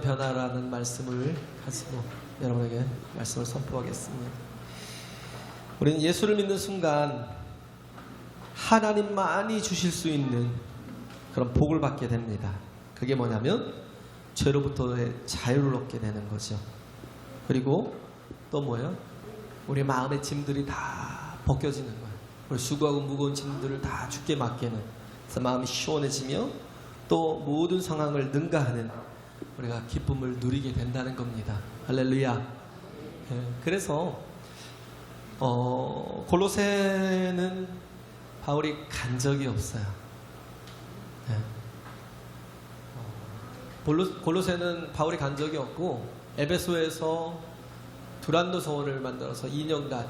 변화라는 말씀을 가지고 여러분에게 말씀을 선포하겠습니다. 우리는 예수를 믿는 순간 하나님만이 주실 수 있는 그런 복을 받게 됩니다. 그게 뭐냐면 죄로부터의 자유를 얻게 되는 거죠. 그리고 또 뭐예요? 우리 마음의 짐들이 다 벗겨지는 거예요. 우리 수고하고 무거운 짐들을 다 주께 맡기는, 그래서 마음이 시원해지며 또 모든 상황을 능가하는 우리가 기쁨을 누리게 된다는 겁니다. 할렐루야. 그래서 골로새는 바울이 간 적이 없어요. 골로새는 바울이 간 적이 없고, 에베소에서 두란노 서원을 만들어서 2년간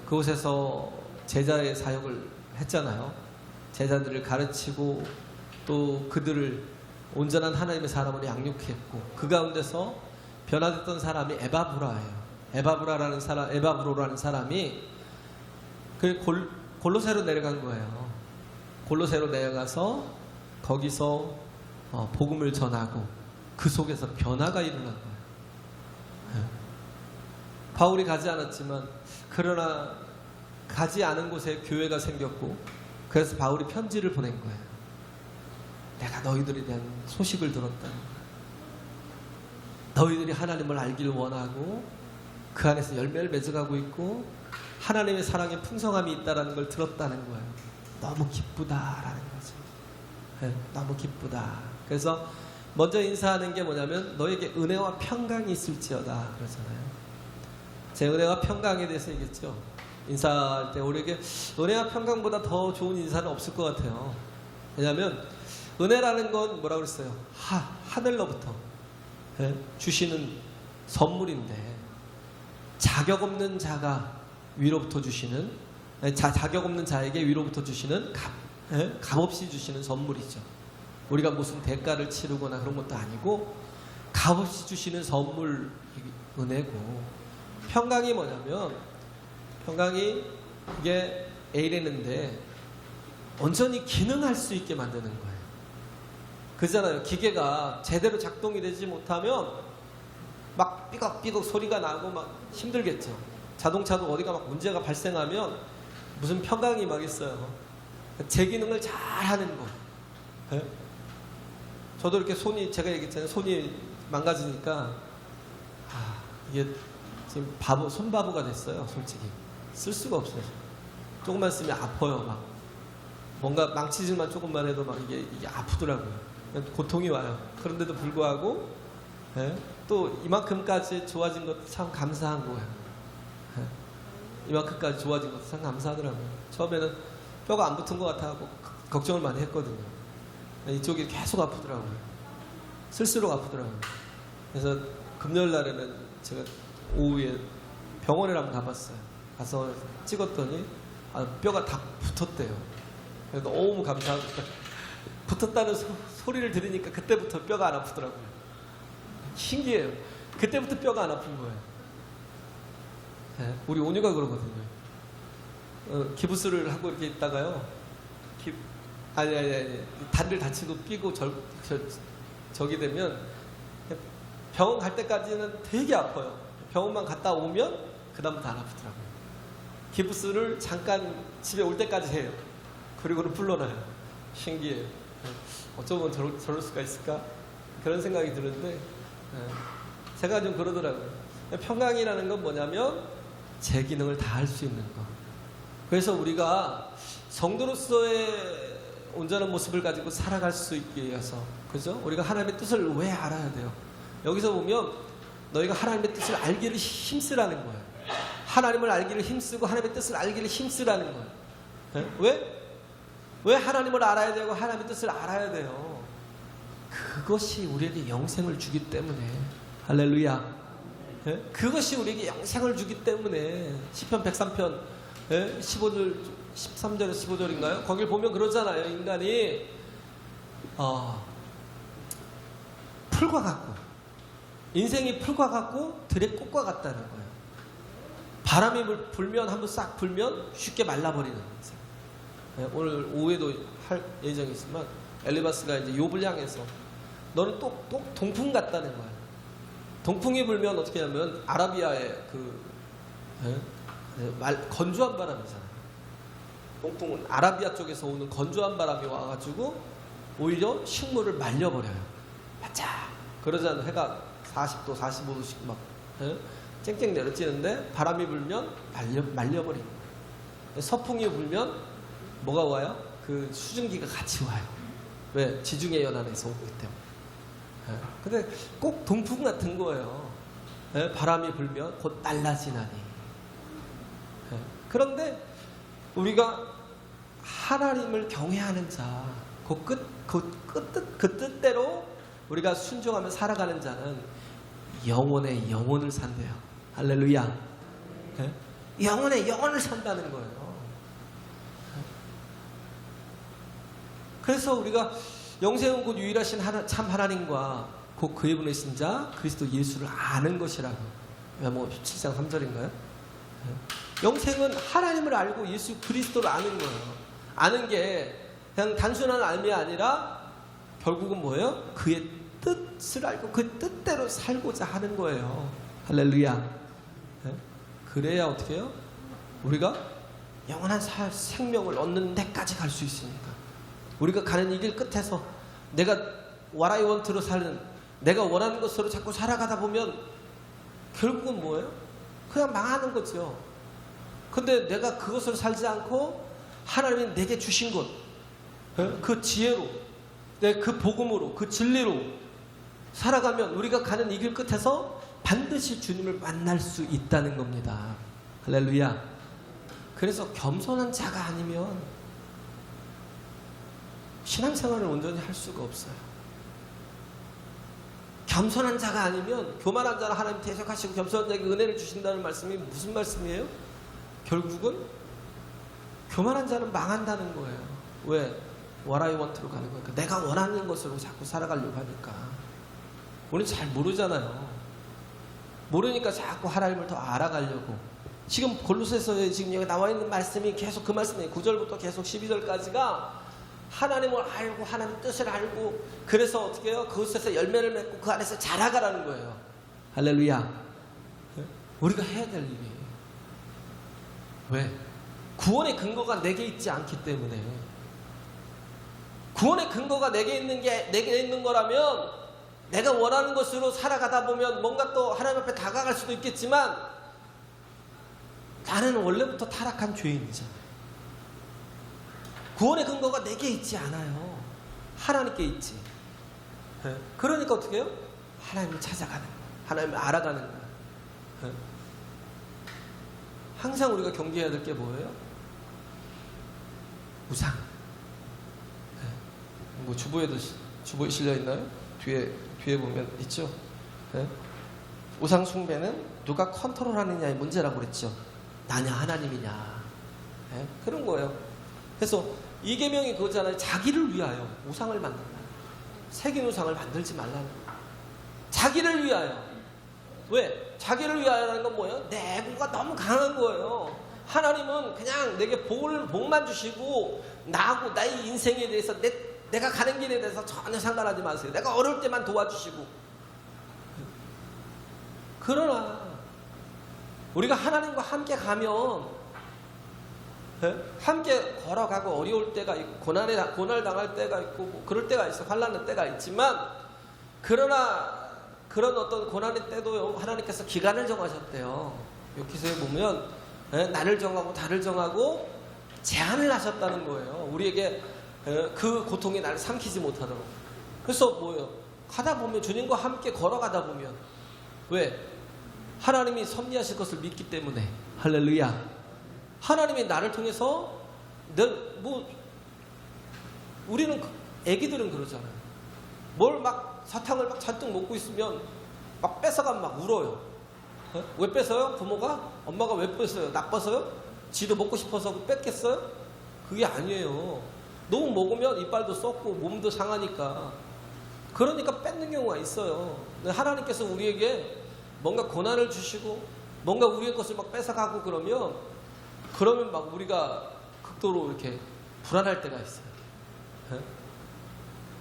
그곳에서 제자의 사역을 했잖아요. 제자들을 가르치고 또 그들을 온전한 하나님의 사람으로 양육했고, 그 가운데서 변화됐던 사람이 에바브라예요. 에바브로라는 사람이 그 골로새로 내려간 거예요. 골로새로 내려가서 거기서 복음을 전하고 그 속에서 변화가 일어난 거예요. 바울이 가지 않았지만, 그러나 가지 않은 곳에 교회가 생겼고, 그래서 바울이 편지를 보낸 거예요. 내가 너희들에 대한 소식을 들었다. 너희들이 하나님을 알기를 원하고 그 안에서 열매를 맺어가고 있고 하나님의 사랑에 풍성함이 있다는 걸 들었다는 거예요. 너무 기쁘다라는 거죠. 너무 기쁘다. 그래서 먼저 인사하는 게 뭐냐면, 너에게 은혜와 평강이 있을지어다 그러잖아요. 제 은혜와 평강에 대해서 얘기했죠. 인사할 때 우리에게 은혜와 평강보다 더 좋은 인사는 없을 것 같아요. 왜냐하면 은혜라는 건 뭐라고 그랬어요? 하늘로부터 주시는 선물인데, 자격 없는 자가 위로부터 주시는, 자격 없는 자에게 위로부터 주시는 값없이 주시는 선물이죠. 우리가 무슨 대가를 치르거나 그런 것도 아니고 값없이 주시는 선물, 은혜고, 평강이 뭐냐면, 평강이 이게 에이레는데 온전히 기능할 수 있게 만드는 거예요. 그잖아요. 기계가 제대로 작동이 되지 못하면 막 삐걱삐걱 소리가 나고 막 힘들겠죠. 자동차도 어디가 막 문제가 발생하면 무슨 평강이 막 있어요. 제 기능을 잘 하는 거. 저도 이렇게 제가 얘기했잖아요. 손이 망가지니까 이게 지금 손바보가 됐어요. 솔직히 쓸 수가 없어요. 조금만 쓰면 아파요. 막 뭔가 망치질만 조금만 해도 막 이게 아프더라고요. 고통이 와요. 그런데도 불구하고 또 이만큼까지 좋아진 것도 참 감사한 거예요. 이만큼까지 좋아진 것도 참 감사하더라고요. 처음에는 뼈가 안 붙은 것 같아서 걱정을 많이 했거든요. 이쪽이 계속 아프더라고요. 쓸수록 아프더라고요. 그래서 금요일 날에는 제가 오후에 병원에 한번 가봤어요. 가서 찍었더니 뼈가 다 붙었대요. 너무 감사하고, 붙었다는 소리를 들으니까 그때부터 뼈가 안 아프더라고요. 신기해요. 그때부터 뼈가 안 아픈 거예요. 우리 온유가 그러거든요. 기부스를 하고 이렇게 있다가요, 아니 다리를 다치고 끼고 저기 되면 병원 갈 때까지는 되게 아파요. 병원만 갔다 오면 그 다음부터 안 아프더라고요. 기부스를 잠깐 집에 올 때까지 해요. 그리고는 풀러놔요. 신기해요. 어쩌면 저럴 수가 있을까? 그런 생각이 드는데, 제가 좀 그러더라고요. 평강이라는 건 뭐냐면 제 기능을 다 할 수 있는 거. 그래서 우리가 성도로서의 온전한 모습을 가지고 살아갈 수 있게 위해서, 그죠? 우리가 하나님의 뜻을 왜 알아야 돼요? 여기서 보면 너희가 하나님의 뜻을 알기를 힘쓰라는 거예요. 하나님을 알기를 힘쓰고 하나님의 뜻을 알기를 힘쓰라는 거예요. 왜 하나님을 알아야 되고 하나님의 뜻을 알아야 돼요? 그것이 우리에게 영생을 주기 때문에. 할렐루야. 그것이 우리에게 영생을 주기 때문에. 시편 103편 13절에서 15절인가요? 거길 보면 그러잖아요. 인간이 풀과 같고, 인생이 풀과 같고 들의 꽃과 같다는 거예요. 바람이 불면, 한번 싹 불면 쉽게 말라버리는 인생. 오늘 오후에도 할 예정이지만 엘리바스가 이제 욥을 향해서 너는 또 동풍 같다는 거야. 동풍이 불면 어떻게 하면 아라비아의 건조한 바람이잖아요. 동풍은 아라비아 쪽에서 오는 건조한 바람이 와가지고 오히려 식물을 말려버려요. 바짝. 그러자는 해가 40도, 45도씩 막 쨍쨍 내려지는데 바람이 불면 말려버리는 거예요. 서풍이 불면 뭐가 와요? 그 수증기가 같이 와요. 왜? 지중해 연안에서 오기 때문에. 근데 꼭 동풍 같은 거예요. 바람이 불면 곧 날라지나니. 그런데 우리가 하나님을 경외하는 자, 그 뜻대로 우리가 순종하며 살아가는 자는 영원의 영혼을 산대요. 할렐루야. 영원의 영혼을 산다는 거예요. 그래서 우리가 영생은 곧 유일하신 참 하나님과 곧 그의 보내신 자 그리스도 예수를 아는 것이라고. 뭐 7장 3절인가요? 영생은 하나님을 알고 예수 그리스도를 아는 거예요. 아는 게 그냥 단순한 알미 아니라 결국은 뭐예요? 그의 뜻을 알고 그 뜻대로 살고자 하는 거예요. 할렐루야. 그래야 어떻게 해요? 우리가 영원한 생명을 얻는 데까지 갈 수 있으니까. 우리가 가는 이 길 끝에서 내가 what I want로 사는, 내가 원하는 것으로 자꾸 살아가다 보면 결국은 뭐예요? 그냥 망하는 거죠. 근데 내가 그것을 살지 않고 하나님이 내게 주신 것, 그 지혜로, 그 복음으로, 그 진리로 살아가면 우리가 가는 이 길 끝에서 반드시 주님을 만날 수 있다는 겁니다. 할렐루야. 그래서 겸손한 자가 아니면 신앙생활을 온전히 할 수가 없어요. 겸손한 자가 아니면, 교만한 자는 하나님 대적하시고 겸손한 자에게 은혜를 주신다는 말씀이 무슨 말씀이에요? 결국은 교만한 자는 망한다는 거예요. 왜? what I want로 가는 거니까. 내가 원하는 것으로 자꾸 살아가려고 하니까. 우리는 잘 모르잖아요. 모르니까 자꾸 하나님을 더 알아가려고. 지금 골로새서에 지금 여기 나와 있는 말씀이 계속 그 말씀이에요. 9절부터 계속 12절까지가 하나님을 알고 하나님 뜻을 알고, 그래서 어떻게 해요? 그곳에서 열매를 맺고 그 안에서 자라가라는 거예요. 할렐루야. 우리가 해야 될 일이에요. 왜? 구원의 근거가 내게 있지 않기 때문에. 구원의 근거가 내게 있는 거라면 내가 원하는 것으로 살아가다 보면 뭔가 또 하나님 앞에 다가갈 수도 있겠지만, 나는 원래부터 타락한 죄인이잖아요. 구원의 근거가 내게 있지 않아요. 하나님께 있지. 그러니까 어떻게 해요? 하나님을 찾아가는 거예요. 하나님을 알아가는 거예요. 항상 우리가 경계해야 될 게 뭐예요? 우상. 뭐 주보에 실려 있나요? 뒤에 보면 있죠. 우상 숭배는 누가 컨트롤하느냐의 문제라고 그랬죠. 나냐 하나님이냐. 그런 거예요. 그래서 이 계명이 그거잖아요. 자기를 위하여 우상을 만든다. 새긴 우상을 만들지 말라는 거예요. 자기를 위하여. 왜? 자기를 위하여라는 건 뭐예요? 내 에고가 너무 강한 거예요. 하나님은 그냥 내게 복만 주시고 나하고 나의 인생에 대해서 내가 가는 길에 대해서 전혀 상관하지 마세요. 내가 어려울 때만 도와주시고. 그러나 우리가 하나님과 함께 가면, 함께 걸어가고 어려울 때가 있고 고날 당할 때가 있고 뭐 그럴 때가 있어. 환난의 때가 있지만, 그러나 그런 어떤 고난의 때도 하나님께서 기간을 정하셨대요. 요기서에 보면 나를 정하고 달을 정하고 제한을 하셨다는 거예요. 우리에게 그 고통이 나를 삼키지 못하도록. 그래서 뭐예요? 가다 보면, 주님과 함께 걸어가다 보면, 왜? 하나님이 섭리하실 것을 믿기 때문에. 할렐루야. 하나님이 나를 통해서 우리는 애기들은 그러잖아요. 뭘 막 사탕을 막 잔뜩 먹고 있으면 막 뺏어가면 막 울어요. 왜 뺏어요? 부모가? 엄마가 왜 뺏어요? 나빠서요? 지도 먹고 싶어서 뺏겠어요? 그게 아니에요. 너무 먹으면 이빨도 썩고 몸도 상하니까. 그러니까 뺏는 경우가 있어요. 하나님께서 우리에게 뭔가 고난을 주시고 뭔가 우리의 것을 막 뺏어가고 그러면 막 우리가 극도로 이렇게 불안할 때가 있어요.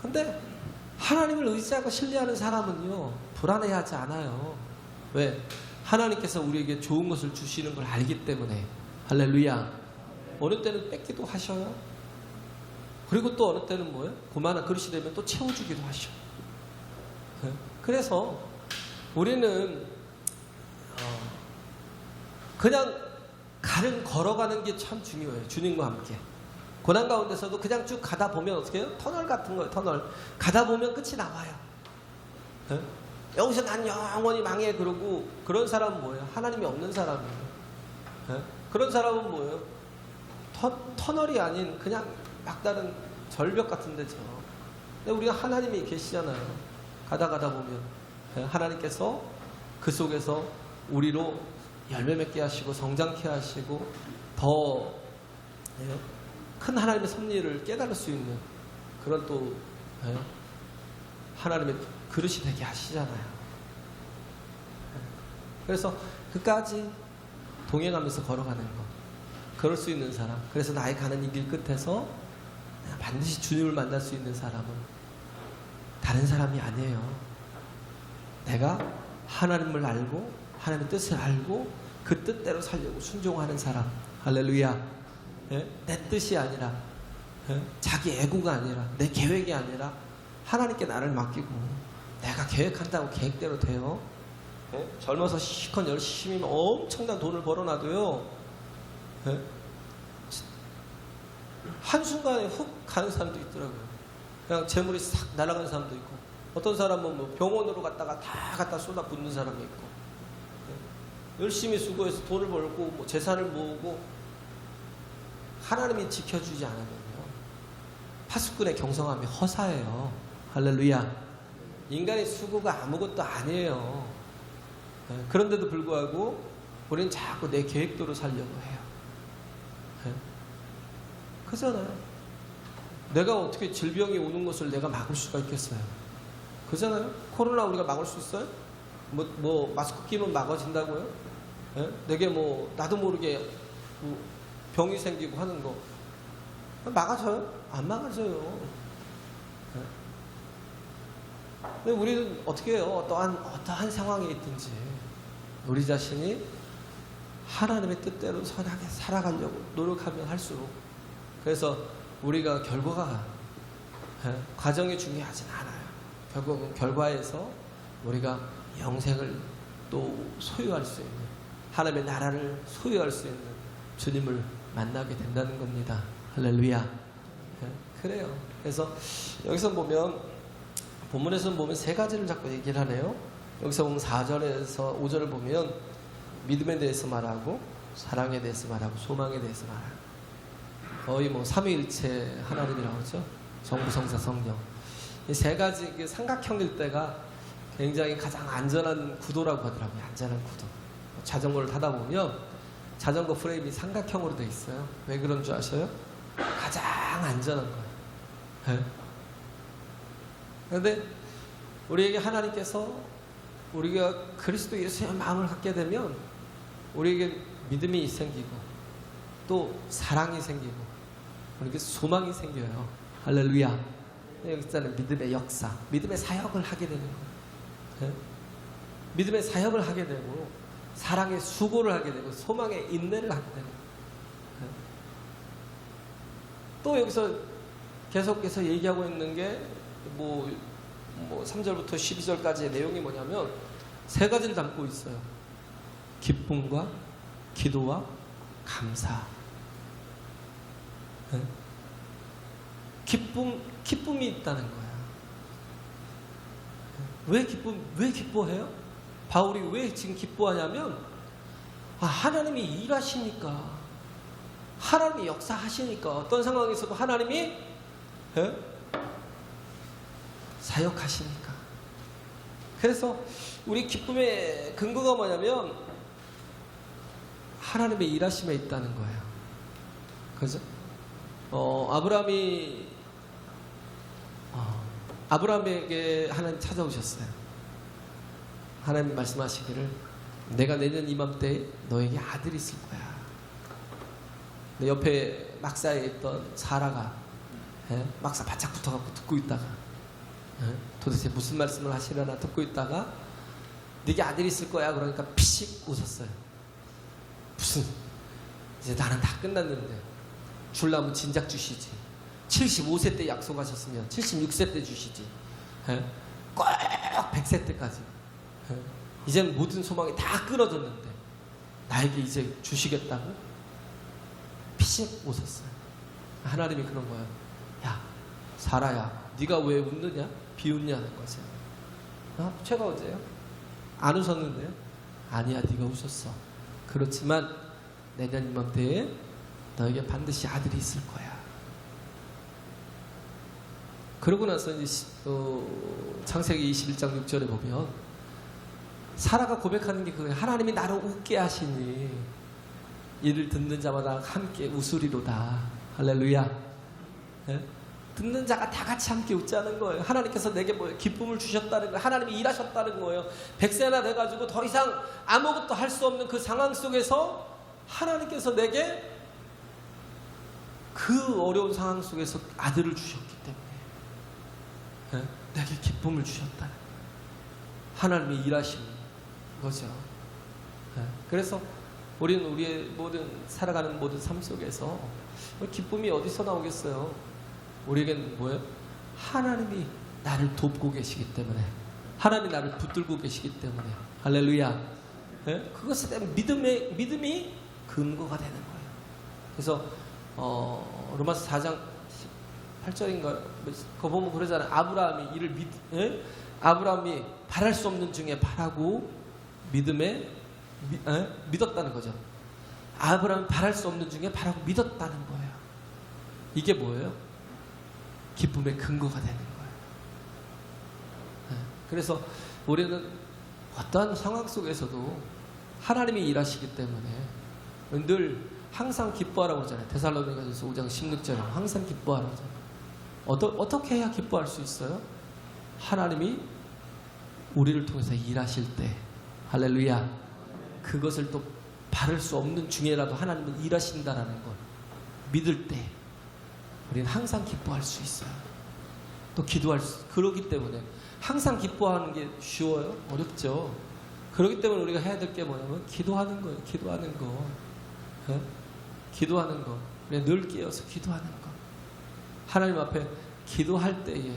근데 하나님을 의지하고 신뢰하는 사람은요, 불안해하지 않아요. 왜? 하나님께서 우리에게 좋은 것을 주시는 걸 알기 때문에. 할렐루야. 어느 때는 뺏기도 하셔요. 그리고 또 어느 때는 뭐예요? 그만한 그릇이 되면 또 채워주기도 하셔. 그래서 우리는 그냥 걸어가는 게 참 중요해요. 주님과 함께. 고난 가운데서도 그냥 쭉 가다 보면 어떻게 해요? 터널 같은 거예요. 터널. 가다 보면 끝이 나와요. 여기서 난 영원히 망해. 그러고 그런 사람은 뭐예요? 하나님이 없는 사람이에요. 그런 사람은 뭐예요? 터널이 아닌 그냥 막다른 절벽 같은 데죠. 근데 우리가 하나님이 계시잖아요. 가다 보면 하나님께서 그 속에서 우리로 열매 맺게 하시고 성장케 하시고 더 큰 하나님의 섭리를 깨달을 수 있는 그런 또 하나님의 그릇이 되게 하시잖아요. 그래서 그까지 동행하면서 걸어가는 거, 그럴 수 있는 사람. 그래서 나의 가는 이 길 끝에서 반드시 주님을 만날 수 있는 사람은 다른 사람이 아니에요. 내가 하나님을 알고 하나님의 뜻을 알고 그 뜻대로 살려고 순종하는 사람. 할렐루야. 내 뜻이 아니라 자기 애고가 아니라 내 계획이 아니라 하나님께 나를 맡기고 내가 계획한다고 계획대로 돼요. 젊어서 실컷 열심히 엄청난 돈을 벌어놔도요, 한순간에 훅 가는 사람도 있더라고요. 그냥 재물이 싹 날아가는 사람도 있고, 어떤 사람은 뭐 병원으로 갔다가 다 갖다 쏟아 붓는 사람이 있고, 열심히 수고해서 돈을 벌고 뭐 재산을 모으고 하나님이 지켜주지 않으면요, 파수꾼의 경성함이 허사예요. 할렐루야. 인간의 수고가 아무것도 아니에요. 그런데도 불구하고 우리는 자꾸 내 계획대로 살려고 해요. 그잖아요. 내가 어떻게 질병이 오는 것을 내가 막을 수가 있겠어요? 그잖아요. 코로나 우리가 막을 수 있어요? 뭐 마스크 끼면 막아진다고요? 내게 뭐 나도 모르게 병이 생기고 하는 거 막아져요? 안 막아져요. 근데 우리는 어떻게 해요? 어떠한 상황에 있든지 우리 자신이 하나님의 뜻대로 선하게 살아가려고 노력하면 할수록, 그래서 우리가 결과가 과정이 중요하진 않아요. 결국은 결과에서 우리가 영생을 또 소유할 수 있는, 하나님의 나라를 소유할 수 있는 주님을 만나게 된다는 겁니다. 할렐루야. 그래요. 그래서 여기서 보면, 본문에서 보면 세 가지를 자꾸 얘기를 하네요. 여기서 보면 4절에서 5절을 보면 믿음에 대해서 말하고 사랑에 대해서 말하고 소망에 대해서 말하고, 거의 뭐 삼위일체 하나님이라고 하죠. 성부, 성자, 성령. 이 세 가지 삼각형일 때가 굉장히 가장 안전한 구도라고 하더라고요. 안전한 구도. 자전거를 타다 보면 자전거 프레임이 삼각형으로 되어 있어요. 왜 그런 줄 아셔요? 가장 안전한 거예요. 그런데 우리에게 하나님께서 우리가 그리스도 예수의 마음을 갖게 되면 우리에게 믿음이 생기고 또 사랑이 생기고 우리에게 소망이 생겨요. 할렐루야. 여기서는 믿음의 역사, 믿음의 사역을 하게 되는 거예요. 믿음의 사역을 하게 되고 사랑의 수고를 하게 되고 소망의 인내를 하게 되는 거예요. 또 여기서 계속해서 얘기하고 있는 게 뭐 3절부터 12절까지의 내용이 뭐냐면 세 가지를 담고 있어요. 기쁨과 기도와 감사. 기쁨이 있다는 거야. 왜 기뻐해요? 바울이 왜 지금 기뻐하냐면, 하나님이 일하시니까, 하나님이 역사하시니까, 어떤 상황에서도 하나님이 사역하시니까. 그래서 우리 기쁨의 근거가 뭐냐면 하나님의 일하심에 있다는 거예요. 그죠? 아브라함에게 하나님 찾아오셨어요. 하나님 말씀하시기를 내가 내년 이맘때 너에게 아들이 있을 거야. 근데 옆에 막사에 있던 사라가 막사 바짝 붙어갖고 듣고 있다가 도대체 무슨 말씀을 하시려나 듣고 있다가 네게 아들이 있을 거야 그러니까 피식 웃었어요. 무슨 이제 나는 다 끝났는데 줄라면 진작 주시지. 75세 때 약속하셨으면 76세 때 주시지. 꼭 100세 때까지. 이제는 모든 소망이 다 끊어졌는데 나에게 이제 주시겠다고? 피식 웃었어요. 하나님이 그런 거예요. 야, 사라야, 네가 왜 웃느냐? 비웃냐는 거죠. 제가 어제요? 안 웃었는데요? 아니야, 네가 웃었어. 그렇지만 내년 이맘때에 너에게 반드시 아들이 있을 거야. 그러고 나서 이제 창세기 21장 6절에 보면 사라가 고백하는 게 그거예요. 하나님이 나를 웃게 하시니 이를 듣는 자마다 함께 웃으리로다. 할렐루야. 네? 듣는 자가 다 같이 함께 웃자는 거예요. 하나님께서 내게 뭐 기쁨을 주셨다는 거예요. 하나님이 일하셨다는 거예요. 100세나 돼가지고 더 이상 아무것도 할 수 없는 그 상황 속에서 하나님께서 내게 그 어려운 상황 속에서 아들을 주셨기 때문에 내게 기쁨을 주셨다는 거예요. 하나님이 일하시는 거죠. 그래서 우리는 우리의 모든 살아가는 모든 삶 속에서 기쁨이 어디서 나오겠어요? 우리에게는 뭐예요? 하나님이 나를 돕고 계시기 때문에, 하나님이 나를 붙들고 계시기 때문에, 할렐루야. 그것에 대한 믿음이 근거가 되는 거예요. 그래서 로마서 4장 8절인가 그거 보면 그러잖아요. 아브라함이 이를 아브라함이 바랄 수 없는 중에 바라고 믿었다는 거죠. 아브라함이 바랄 수 없는 중에 바라고 믿었다는 거예요. 이게 뭐예요? 기쁨의 근거가 되는 거예요. 그래서 우리는 어떠한 상황 속에서도 하나님이 일하시기 때문에 늘 항상 기뻐하라고 그러잖아요. 데살로니가전서 5장 16절에 항상 기뻐하라고 하잖아요. 어떻게 해야 기뻐할 수 있어요? 하나님이 우리를 통해서 일하실 때, 할렐루야, 그것을 또 바를 수 없는 중에라도 하나님은 일하신다라는 걸 믿을 때 우리는 항상 기뻐할 수 있어요. 또 그러기 때문에 항상 기뻐하는 게 쉬워요? 어렵죠. 그렇기 때문에 우리가 해야 될 게 뭐냐면 기도하는 거예요. 기도하는 거. 기도하는 거. 우리가 늘 깨어서 기도하는 거. 하나님 앞에 기도할 때에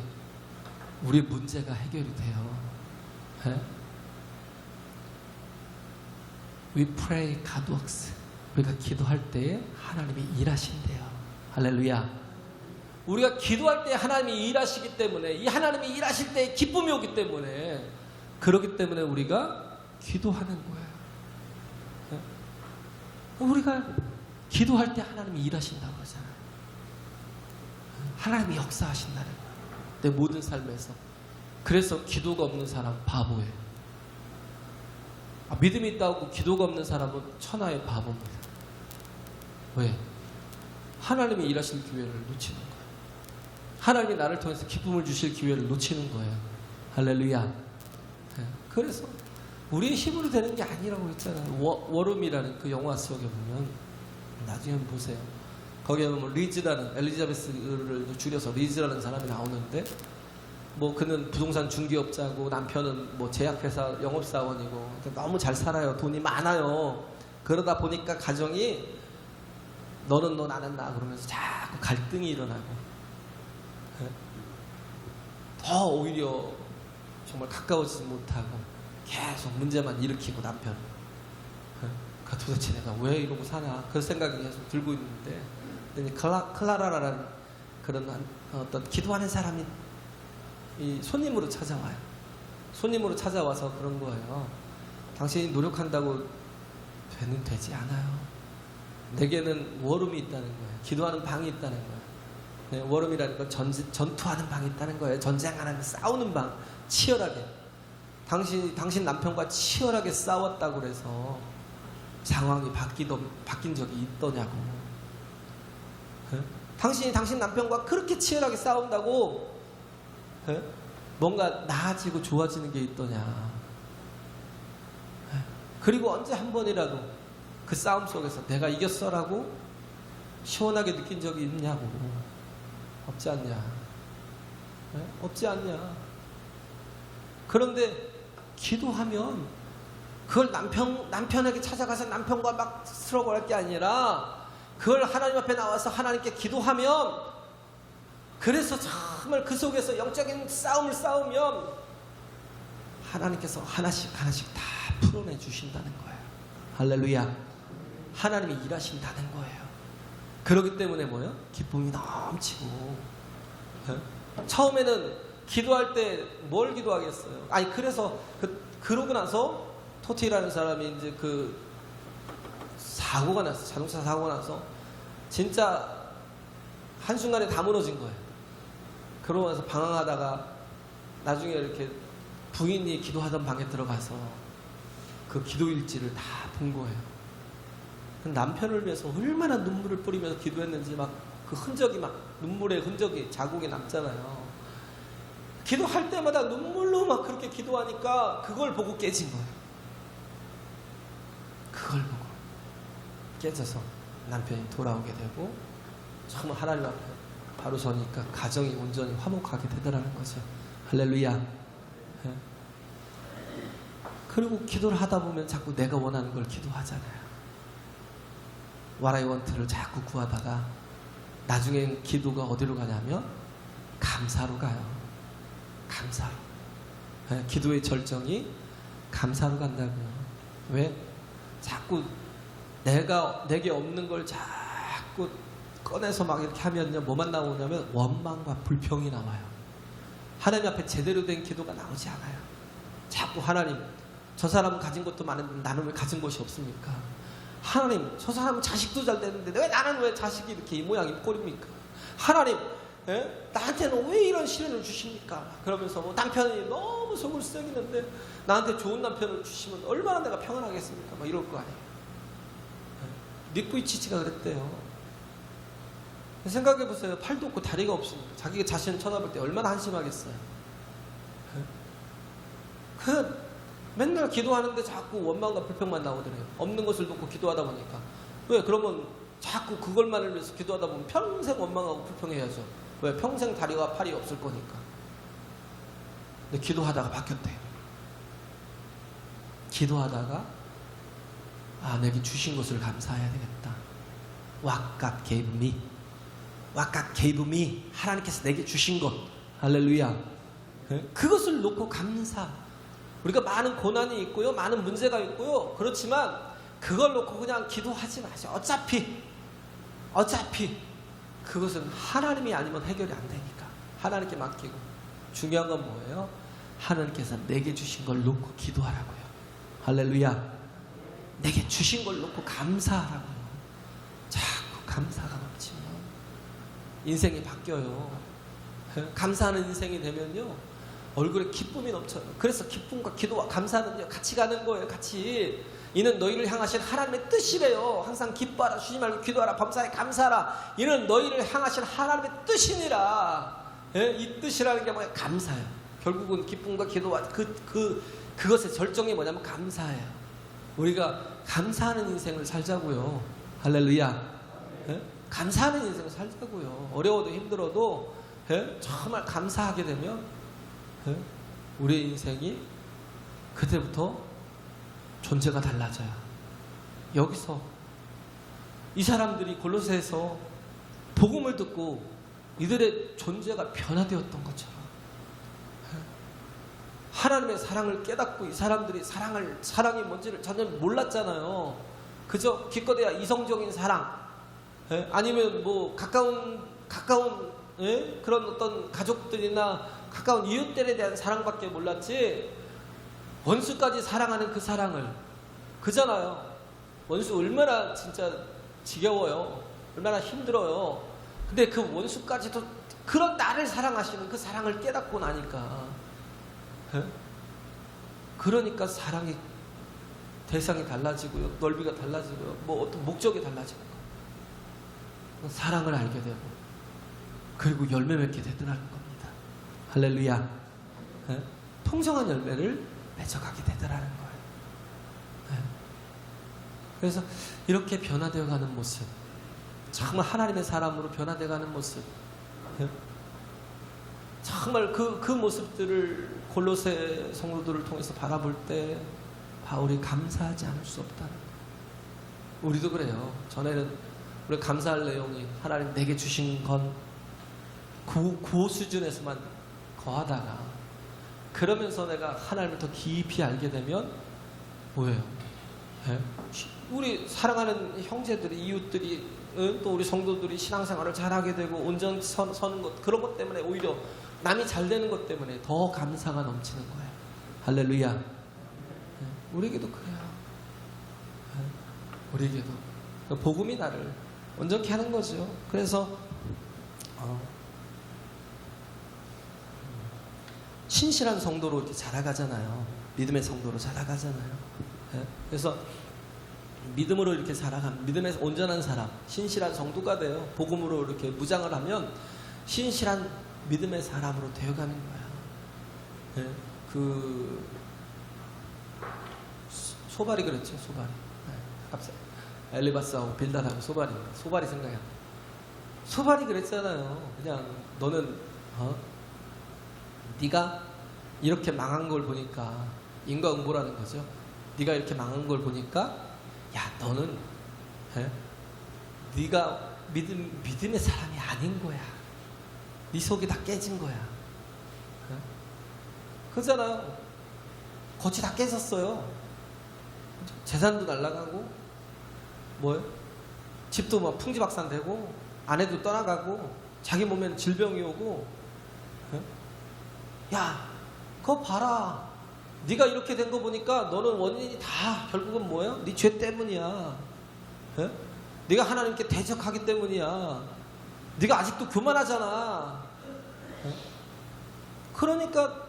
우리 문제가 해결이 돼요. We pray, God works. 우리가 기도할 때에 하나님이 일하신대요. 할렐루야. 우리가 기도할 때 하나님이 일하시기 때문에, 이 하나님이 일하실 때 기쁨이 오기 때문에, 그렇기 때문에 우리가 기도하는 거예요. 우리가 기도할 때 하나님이 일하신다고 하잖아요. 하나님이 역사하신다는 거예요. 내 모든 삶에서. 그래서 기도가 없는 사람 바보예요. 믿음이 있다고 기도가 없는 사람은 천하의 바보입니다. 왜? 하나님이 일하실 기회를 놓치는 거예요. 하나님이 나를 통해서 기쁨을 주실 기회를 놓치는 거예요. 할렐루야. 그래서 우리의 힘으로 되는 게 아니라고 했잖아요. 워룸이라는 그 영화 속에 보면, 나중에 한번 보세요. 거기에 보면 리즈라는, 엘리자베스를 줄여서 리즈라는 사람이 나오는데, 뭐 그는 부동산 중개업자고 남편은 뭐 제약회사 영업사원이고 너무 잘 살아요. 돈이 많아요. 그러다 보니까 가정이 너는 너 나는 나 그러면서 자꾸 갈등이 일어나고 더 오히려 정말 가까워지지 못하고 계속 문제만 일으키고 남편. 도대체 내가 왜 이러고 사나 그 생각이 계속 들고 있는데, 클라라라는 그런 어떤 기도하는 사람이 이 손님으로 찾아와요. 손님으로 찾아와서 그런 거예요. 당신이 노력한다고 되지 않아요. 내게는 워룸이 있다는 거예요. 기도하는 방이 있다는 거예요. 네, 워룸이라는 건 전투하는 방이 있다는 거예요. 전쟁하는, 싸우는 방, 치열하게. 당신 남편과 치열하게 싸웠다고 그래서 상황이 바뀐 적이 있더냐고. 네? 당신 남편과 그렇게 치열하게 싸운다고 뭔가 나아지고 좋아지는 게 있더냐. 그리고 언제 한 번이라도 그 싸움 속에서 내가 이겼어라고 시원하게 느낀 적이 있냐고. 없지 않냐. 없지 않냐. 그런데 기도하면 그걸 남편에게 찾아가서 남편과 막 스트러글할 게 아니라 그걸 하나님 앞에 나와서 하나님께 기도하면, 그래서 정말 그 속에서 영적인 싸움을 싸우면 하나님께서 하나씩 다 풀어내 주신다는 거예요. 할렐루야. 하나님이 일하신다는 거예요. 그렇기 때문에 뭐예요? 기쁨이 넘치고. 처음에는 기도할 때 뭘 기도하겠어요? 아니, 그래서 그러고 나서 토티라는 사람이 이제 그 사고가 났어. 자동차 사고가 나서 진짜 한순간에 다 무너진 거예요. 그러고 나서 방황하다가 나중에 이렇게 부인이 기도하던 방에 들어가서 그 기도 일지를 다 본 거예요. 남편을 위해서 얼마나 눈물을 뿌리면서 기도했는지 막 그 흔적이, 막 눈물의 흔적이, 자국이 남잖아요. 기도할 때마다 눈물로 막 그렇게 기도하니까 그걸 보고 깨진 거예요. 그걸 보고 깨져서 남편이 돌아오게 되고 정말 하나님 앞에 바로 서니까 가정이 온전히 화목하게 되더라는 거죠. 할렐루야. 그리고 기도를 하다 보면 자꾸 내가 원하는 걸 기도하잖아요. What I want를 자꾸 구하다가 나중엔 기도가 어디로 가냐면 감사로 가요. 감사로. 기도의 절정이 감사로 간다고요. 왜? 자꾸 내게 없는 걸 자꾸 꺼내서 막 이렇게 하면요, 뭐만 나오냐면 원망과 불평이 나와요. 하나님 앞에 제대로 된 기도가 나오지 않아요. 자꾸 하나님, 저 사람은 가진 것도 많은데 나는 왜 가진 것이 없습니까? 하나님, 저 사람은 자식도 잘 되는데 왜 나는 왜 자식이 이렇게 이 모양 이 꼴입니까? 하나님, 나한테는 왜 이런 시련을 주십니까? 그러면서 뭐 남편이 너무 속을 썩이는데 나한테 좋은 남편을 주시면 얼마나 내가 평안하겠습니까? 막 이럴 거 아니에요. 니꾸이치치가 그랬대요. 생각해보세요. 팔도 없고 다리가 없으니까 자기가 자신을 쳐다볼 때 얼마나 한심하겠어요. 맨날 기도하는데 자꾸 원망과 불평만 나오더래요. 없는 것을 놓고 기도하다 보니까. 왜? 그러면 자꾸 그걸만을 위해서 기도하다 보면 평생 원망하고 불평해야죠. 왜? 평생 다리와 팔이 없을 거니까. 근데 기도하다가 바뀌었대요. 기도하다가 내게 주신 것을 감사해야 되겠다. What God gave me. What God gave me. 하나님께서 내게 주신 것. 할렐루야. 그것을 놓고 감사. 우리가 많은 고난이 있고요, 많은 문제가 있고요. 그렇지만 그걸 놓고 그냥 기도하지 마세요. 어차피 그것은 하나님이 아니면 해결이 안 되니까 하나님께 맡기고, 중요한 건 뭐예요? 하나님께서 내게 주신 걸 놓고 기도하라고요. 할렐루야. 내게 주신 걸 놓고 감사하라고요. 자꾸 감사가 넘치면 인생이 바뀌어요. 감사하는 인생이 되면요, 얼굴에 기쁨이 넘쳐요. 그래서 기쁨과 기도와 감사는요, 같이 가는 거예요. 같이. 이는 너희를 향하신 하나님의 뜻이래요. 항상 기뻐하라, 쉬지 말고 기도하라, 범사에 감사하라. 이는 너희를 향하신 하나님의 뜻이니라. 이 뜻이라는 게 뭐예요? 감사예요. 결국은 기쁨과 기도와 그것의 절정이 뭐냐면 감사예요. 우리가 감사하는 인생을 살자고요. 할렐루야. 감사하는 인생을 살자고요. 어려워도 힘들어도 정말 감사하게 되면 우리의 인생이 그때부터 존재가 달라져요. 여기서 이 사람들이 골로새에서 복음을 듣고 이들의 존재가 변화되었던 것처럼 하나님의 사랑을 깨닫고, 이 사람들이 사랑이 뭔지를 전혀 몰랐잖아요. 그저 기껏해야 이성적인 사랑, 아니면 뭐 가까운 그런 어떤 가족들이나 가까운 이웃들에 대한 사랑밖에 몰랐지, 원수까지 사랑하는 그 사랑을, 그잖아요. 원수 얼마나 진짜 지겨워요. 얼마나 힘들어요. 근데 그 원수까지도 그런 나를 사랑하시는 그 사랑을 깨닫고 나니까, 그러니까 사랑의 대상이 달라지고요, 넓이가 달라지고요, 뭐 어떤 목적이 달라지는 거예요. 사랑을 알게 되고, 그리고 열매 맺게 되더라는 겁니다. 할렐루야. 풍성한 열매를 맺어가게 되더라는 거예요. 그래서 이렇게 변화되어 가는 모습, 정말 하나님의 사람으로 변화되어 가는 모습, 정말 그 모습들을 골로새 성도들을 통해서 바라볼 때 바울이 감사하지 않을 수 없다는 거예요. 우리도 그래요. 전에는 우리 감사할 내용이 하나님 내게 주신 건 그 수준에서만 거하다가 그러면서 내가 하나님을 더 깊이 알게 되면 뭐예요? 네? 우리 사랑하는 형제들이, 이웃들이, 또 우리 성도들이 신앙생활을 잘하게 되고 온전히 서는 것, 그런 것 때문에 오히려 남이 잘 되는 것 때문에 더 감사가 넘치는 거예요. 할렐루야. 네? 우리에게도 그래요. 네? 우리에게도 복음이 나를 온전케 하는 거죠. 그래서 신실한 성도로 이렇게 자라가잖아요. 믿음의 성도로 자라가잖아요. 네? 그래서 믿음으로 이렇게 살아가면, 믿음에서 온전한 사람, 신실한 성도가 돼요. 복음으로 이렇게 무장을 하면 신실한 믿음의 사람으로 되어가는 거야. 네? 그 소발이 그랬죠. 소발이. 네. 엘리바스하고 빌닷하고 소발이 생각해. 소발이 그랬잖아요. 그냥 너는 네가 이렇게 망한 걸 보니까, 인과응보라는 거죠. 네가 이렇게 망한 걸 보니까, 야, 너는 네가 믿음의 사람이 아닌 거야. 네 속이 다 깨진 거야. 그러잖아요. 겉이 다 깨졌어요. 재산도 날라가고, 뭐요? 집도 막 풍지박산되고, 아내도 떠나가고, 자기 몸에는 질병이 오고. 야, 그거 봐라. 네가 이렇게 된 거 보니까 너는 원인이 다 결국은 뭐예요? 네 죄 때문이야. 에? 네가 하나님께 대적하기 때문이야. 네가 아직도 교만하잖아. 에? 그러니까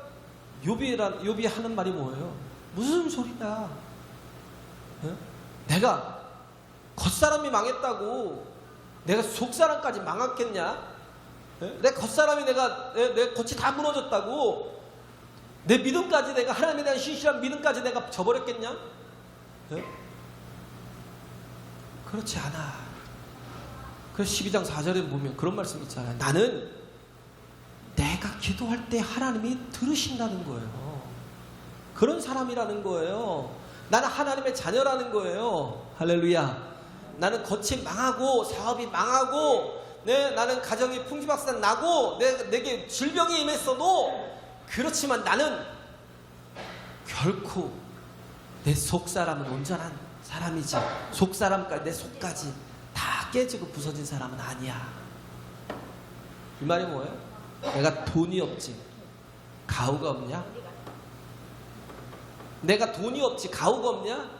욥이 하는 말이 뭐예요? 무슨 소리야? 에? 내가 겉사람이 망했다고 내가 속사람까지 망했겠냐? 내 겉사람이 내 겉이 다 무너졌다고, 내 믿음까지, 내가 하나님에 대한 신실한 믿음까지 내가 저버렸겠냐? 네? 그렇지 않아. 그래서 12장 4절에 보면 그런 말씀 있잖아요. 나는 내가 기도할 때 하나님이 들으신다는 거예요. 그런 사람이라는 거예요. 나는 하나님의 자녀라는 거예요. 할렐루야. 나는 겉이 망하고 사업이 망하고, 나는 가정이 풍지박산 나고, 내게 질병이 임했어도, 그렇지만 나는 결코 내 속사람은 온전한 사람이지, 속사람까지, 내 속까지 다 깨지고 부서진 사람은 아니야. 이 말이 뭐예요? 내가 돈이 없지 가후가 없냐? 내가 돈이 없지 가후가 없냐?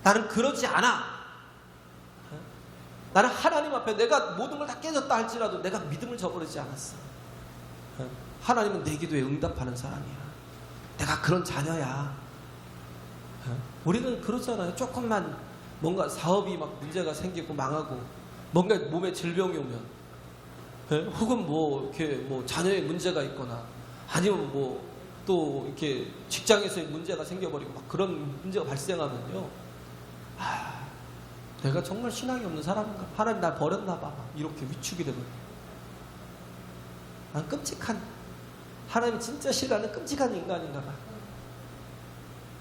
나는 그러지 않아. 나는 하나님 앞에 내가 모든 걸 다 깨졌다 할지라도 내가 믿음을 저버리지 않았어. 하나님은 내 기도에 응답하는 사람이야. 내가 그런 자녀야. 우리는 그렇잖아요. 조금만 뭔가 사업이 막 문제가 생기고 망하고, 뭔가 몸에 질병이 오면, 혹은 뭐 이렇게 뭐 자녀의 문제가 있거나, 아니면 뭐 또 이렇게 직장에서의 문제가 생겨버리고 막 그런 문제가 발생하면요, 내가 정말 신앙이 없는 사람인가? 하나님 날 버렸나 봐. 이렇게 위축이 되면, 난 끔찍한, 하나님이 진짜 싫어하는 끔찍한 인간인가 봐.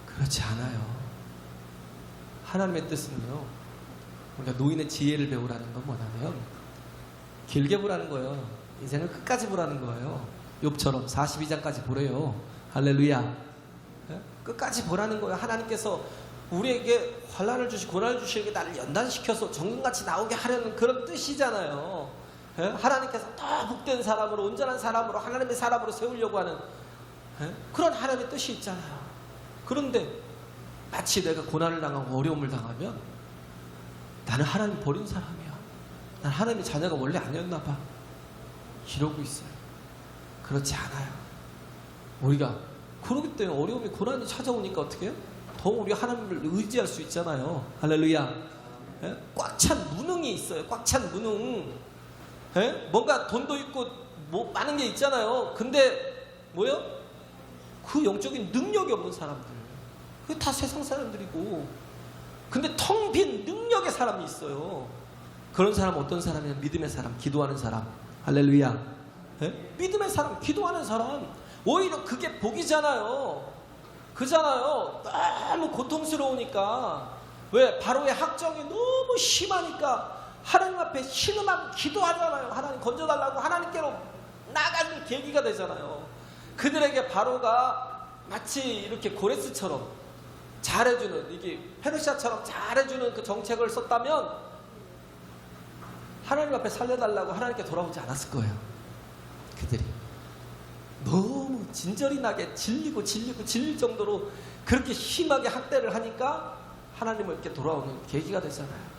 그렇지 않아요. 하나님의 뜻은요, 우리가 노인의 지혜를 배우라는 건 뭐냐면 길게 보라는 거예요. 인생을 끝까지 보라는 거예요. 욥처럼 42장까지 보래요. 할렐루야. 끝까지 보라는 거예요. 하나님께서 우리에게 환난을 주시고 고난을 주시는 게 나를 연단시켜서 정금같이 나오게 하려는 그런 뜻이잖아요. 하나님께서 더 복된 사람으로, 온전한 사람으로, 하나님의 사람으로 세우려고 하는 그런 하나님의 뜻이 있잖아요. 그런데 마치 내가 고난을 당하고 어려움을 당하면 나는 하나님 버린 사람이야, 난 하나님의 자녀가 원래 아니었나 봐, 이러고 있어요. 그렇지 않아요. 우리가 그러기 때문에 어려움이, 고난이 찾아오니까 어떻게 해요? 더 우리 하나님을 의지할 수 있잖아요. 할렐루야. 꽉 찬 무능이 있어요. 꽉 찬 무능. 뭔가 돈도 있고 뭐 많은 게 있잖아요. 근데 뭐요? 그 영적인 능력이 없는 사람들, 그게 다 세상 사람들이고, 근데 텅 빈 능력의 사람이 있어요. 그런 사람은 어떤 사람이냐? 믿음의 사람, 기도하는 사람. 할렐루야. 예? 믿음의 사람, 기도하는 사람, 오히려 그게 복이잖아요. 그잖아요. 너무 고통스러우니까. 왜? 바로의 학정이 너무 심하니까 하나님 앞에 신음하고 기도하잖아요. 하나님 건져달라고 하나님께로 나가는 계기가 되잖아요. 그들에게 바로가 마치 이렇게 고레스처럼 잘해주는, 이게 페르시아처럼 잘해주는 그 정책을 썼다면 하나님 앞에 살려달라고 하나님께 돌아오지 않았을 거예요. 그들이 너무 진절이 나게 질릴 정도로 그렇게 심하게 학대를 하니까 하나님을 이렇게 돌아오는 계기가 되잖아요.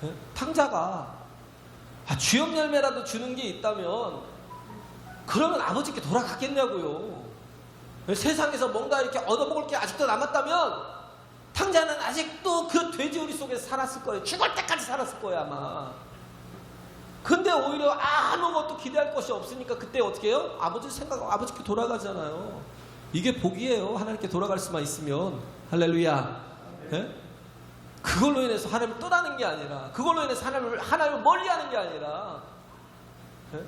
네? 탕자가 주염 열매라도 주는 게 있다면 그러면 아버지께 돌아갔겠냐고요. 세상에서 뭔가 이렇게 얻어먹을 게 아직도 남았다면 탕자는 아직도 그 돼지우리 속에서 살았을 거예요. 죽을 때까지 살았을 거예요 아마. 근데 오히려 아무것도 기대할 것이 없으니까 그때 어떻게 해요? 아버지 생각하고 아버지께 돌아가잖아요. 이게 복이에요. 하나님께 돌아갈 수만 있으면. 할렐루야. 네? 그걸로 인해서 하나님을 떠나는 게 아니라, 그걸로 인해서 하나님을 멀리하는 게 아니라, 네?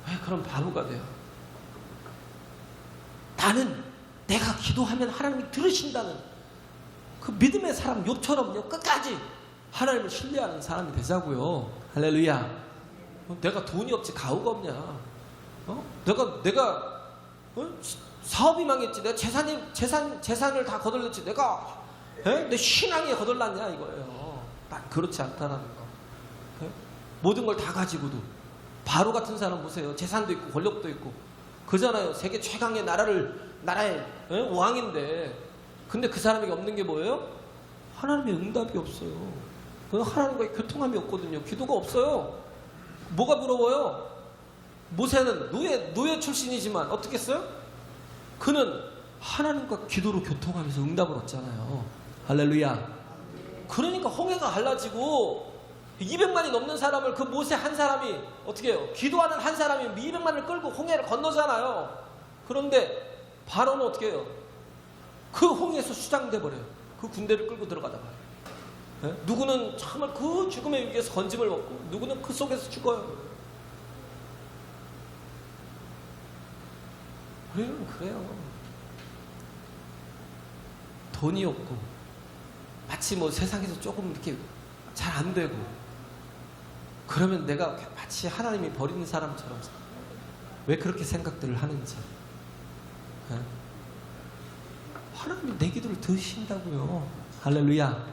왜 그런 바보가 돼요? 나는 내가 기도하면 하나님이 들으신다는 그 믿음의 사람 욥처럼요, 끝까지 하나님을 신뢰하는 사람이 되자고요. 할렐루야. 내가 돈이 없지 가오가 없냐? 내가 사업이 망했지, 내가 재산을 다 거덜냈지, 내 신앙이 거덜났냐 이거예요. 난 그렇지 않다라는 거. 모든 걸 다 가지고도 바로 같은 사람 보세요. 재산도 있고 권력도 있고 그잖아요. 세계 최강의 나라의 왕인데, 근데 그 사람에게 없는 게 뭐예요? 하나님의 응답이 없어요. 하나님과의 교통함이 없거든요. 기도가 없어요. 뭐가 부러워요? 모세는 노예 출신이지만 어떻게 했어요? 그는 하나님과 기도로 교통하면서 응답을 얻잖아요. 할렐루야. 그러니까 홍해가 갈라지고 200만이 넘는 사람을, 그 모세 한 사람이 어떻게 해요? 기도하는 한 사람이 200만을 끌고 홍해를 건너잖아요. 그런데 바로는 어떻게 해요? 그 홍해에서 수장돼 버려요. 그 군대를 끌고 들어가다가. 네? 누구는 정말 그 죽음의 위기에서 건짐을 먹고, 누구는 그 속에서 죽어요. 우리는 그래요. 돈이 없고 마치 뭐 세상에서 조금 이렇게 잘 안 되고 그러면 내가 마치 하나님이 버리는 사람처럼 왜 그렇게 생각들을 하는지. 네? 하나님이 내 기도를 들으신다고요. 할렐루야.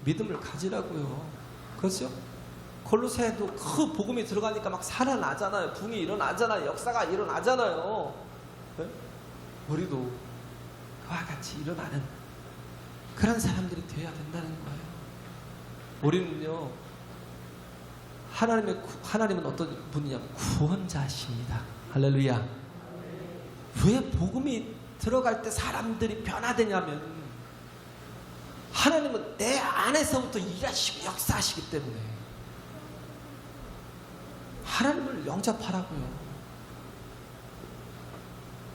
믿음을 가지라고요. 그렇죠? 골로새도 그 복음이 들어가니까 막 살아나잖아요. 붕이 일어나잖아요. 역사가 일어나잖아요. 네? 우리도 그와 같이 일어나는 그런 사람들이 되어야 된다는 거예요. 우리는요, 하나님은 어떤 분이냐면 구원자십니다. 할렐루야. 왜 복음이 들어갈 때 사람들이 변화되냐면 하나님은 내 안에서부터 일하시고 역사하시기 때문에 하나님을 영접하라고요.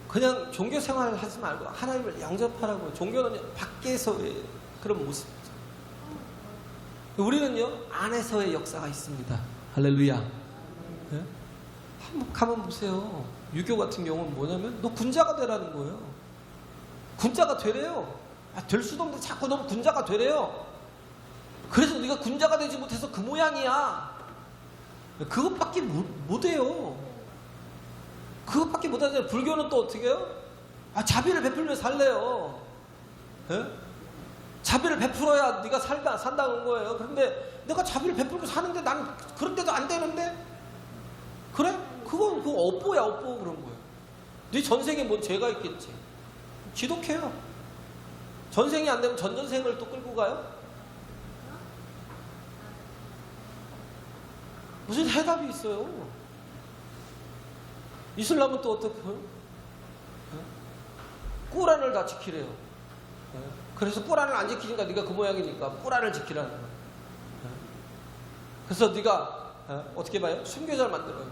그냥 종교 생활을 하지 말고 하나님을 영접하라고요. 종교는 밖에서의 그런 모습이죠. 우리는요, 안에서의 역사가 있습니다. 할렐루야. 네? 한번 가만 보세요. 유교 같은 경우는 뭐냐면 너 군자가 되라는 거예요. 군자가 되래요. 될 수도 없는데 자꾸 너무 군자가 되래요. 그래서 네가 군자가 되지 못해서 그 모양이야. 그것밖에 못해요. 그것밖에 못하잖아요. 불교는 또 어떻게 해요? 자비를 베풀며 살래요. 예? 자비를 베풀어야 네가 산다는 거예요. 그런데 내가 자비를 베풀고 사는데 나는 그런데도 안 되는데? 그래? 그거 업보야, 업보. 그런 거예요. 네 전생에 뭐 죄가 있겠지. 지독해요. 전생이 안 되면 전전생을 또 끌고 가요? 무슨 해답이 있어요? 이슬람은 또 어떻게 해요? 꾸란을 다 지키래요. 그래서 꾸란을 안 지키니까 네가 그 모양이니까 꾸란을 지키라는 거예요. 그래서 네가 어떻게 봐요? 순교자를 만들어요.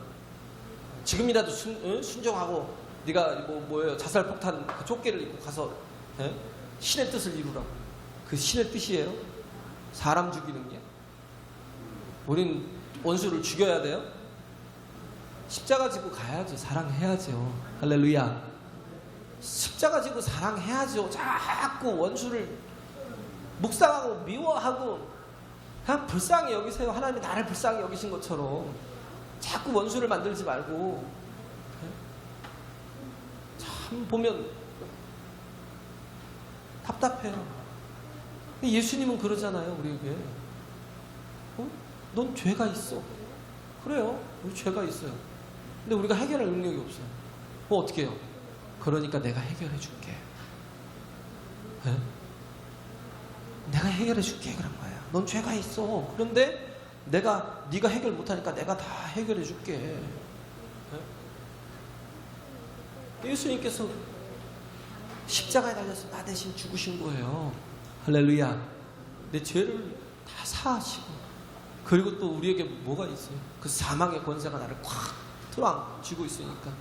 지금이라도 순종하고 네가 뭐예요? 자살폭탄 그 조끼를 입고 가서 신의 뜻을 이루라고. 그 신의 뜻이에요. 사람 죽이는 게. 우린 원수를 죽여야 돼요. 십자가 지고 가야죠. 사랑해야죠. 할렐루야. 십자가 지고 사랑해야죠. 자꾸 원수를 묵상하고 미워하고 그냥 불쌍히 여기세요. 하나님이 나를 불쌍히 여기신 것처럼 자꾸 원수를 만들지 말고. 참 보면 답답해요. 예수님은 그러잖아요. 우리에게 넌 죄가 있어. 그래요. 우리 죄가 있어요. 근데 우리가 해결할 능력이 없어요. 어떻게 해요? 그러니까 내가 해결해 줄게. 네? 내가 해결해 줄게. 그런 거야. 넌 죄가 있어. 그런데 네가 해결 못하니까 내가 다 해결해 줄게. 네? 예수님께서 십자가에 달려서 나 대신 죽으신 거예요. 할렐루야. 내 죄를 다 사하시고, 그리고 또 우리에게 뭐가 있어요? 그 사망의 권세가 나를 꽉 틀어쥐고 있으니까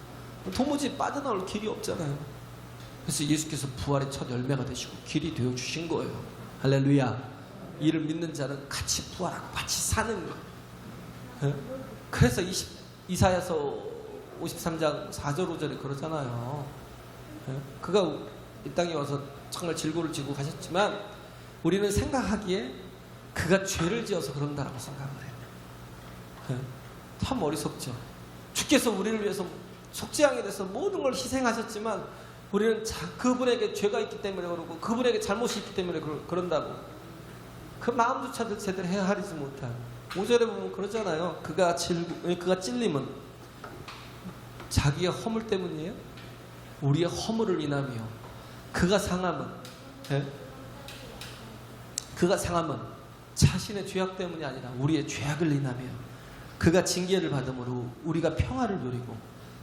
도무지 빠져나올 길이 없잖아요. 그래서 예수께서 부활의 첫 열매가 되시고 길이 되어주신 거예요. 할렐루야. 이를 믿는 자는 같이 부활하고 같이 사는 거예요. 그래서 이사야서 53장 4절 5절에 그러잖아요. 그가 이 땅에 와서 정말 질고를 지고 가셨지만 우리는 생각하기에 그가 죄를 지어서 그런다라고 생각을 해요. 참 어리석죠. 주께서 우리를 위해서 속죄양이 돼서 모든 걸 희생하셨지만 우리는 그분에게 죄가 있기 때문에 그러고 그분에게 잘못이 있기 때문에 그런다고 그 마음조차도 제대로 헤아리지 못한 5절에 보면 그러잖아요. 그가 찔림은 자기의 허물 때문이에요. 우리의 허물을 인하며 그가 상함은 자신의 죄악 때문이 아니라 우리의 죄악을 인하며 그가 징계를 받음으로 우리가 평화를 누리고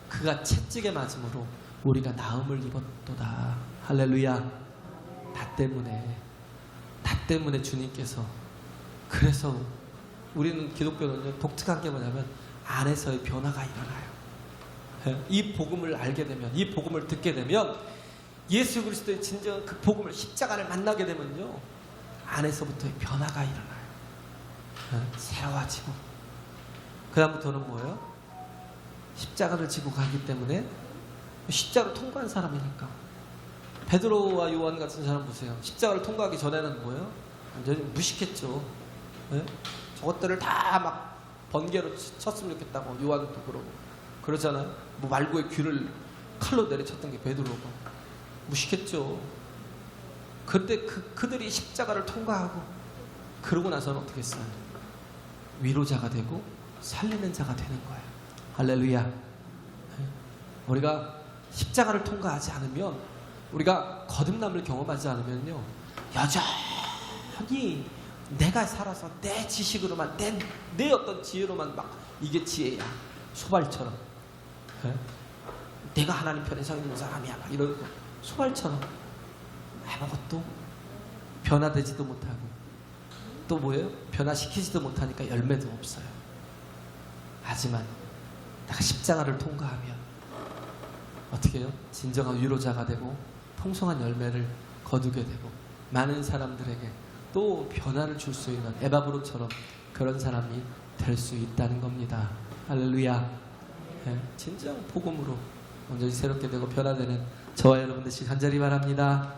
그가 채찍에 맞음으로 우리가 나음을 입었도다. 할렐루야. 나 때문에 주님께서. 그래서 우리는 기독교는요, 독특한 게 뭐냐면 안에서의 변화가 일어나요. 이 복음을 알게 되면, 이 복음을 듣게 되면, 예수 그리스도의 진정한 그 복음을, 십자가를 만나게 되면요, 안에서부터의 변화가 일어나요. 새로워지고. 그 다음부터는 뭐예요? 십자가를 지고 가기 때문에 십자가를 통과한 사람이니까. 베드로와 요한 같은 사람 보세요. 십자가를 통과하기 전에는 뭐예요? 완전히 무식했죠. 네? 저것들을 다 막 번개로 쳤으면 좋겠다고 요한도 그러고 그러잖아요. 뭐 말고의 귀를 칼로 내리쳤던 게 베드로고 무식했죠. 그때 그들이 십자가를 통과하고 그러고 나서는 어떻게 했어요? 위로자가 되고 살리는 자가 되는 거예요. 할렐루야. 우리가 십자가를 통과하지 않으면, 우리가 거듭남을 경험하지 않으면요, 여전히 내가 살아서 내 지식으로만, 내 어떤 지혜로만 막 이게 지혜야. 소발처럼. 내가 하나님 편에 서 있는 사람이야. 막 이런 거. 소발처럼 아무것도 변화되지도 못하고 또 뭐예요? 변화시키지도 못하니까 열매도 없어요. 하지만 내가 십자가를 통과하면 어떻게 해요? 진정한 위로자가 되고 풍성한 열매를 거두게 되고 많은 사람들에게 또 변화를 줄 수 있는 에바브로처럼 그런 사람이 될 수 있다는 겁니다. 할렐루야. 진정 복음으로 완전히 새롭게 되고 변화되는 저와 여러분 되시길 간절히 바랍니다.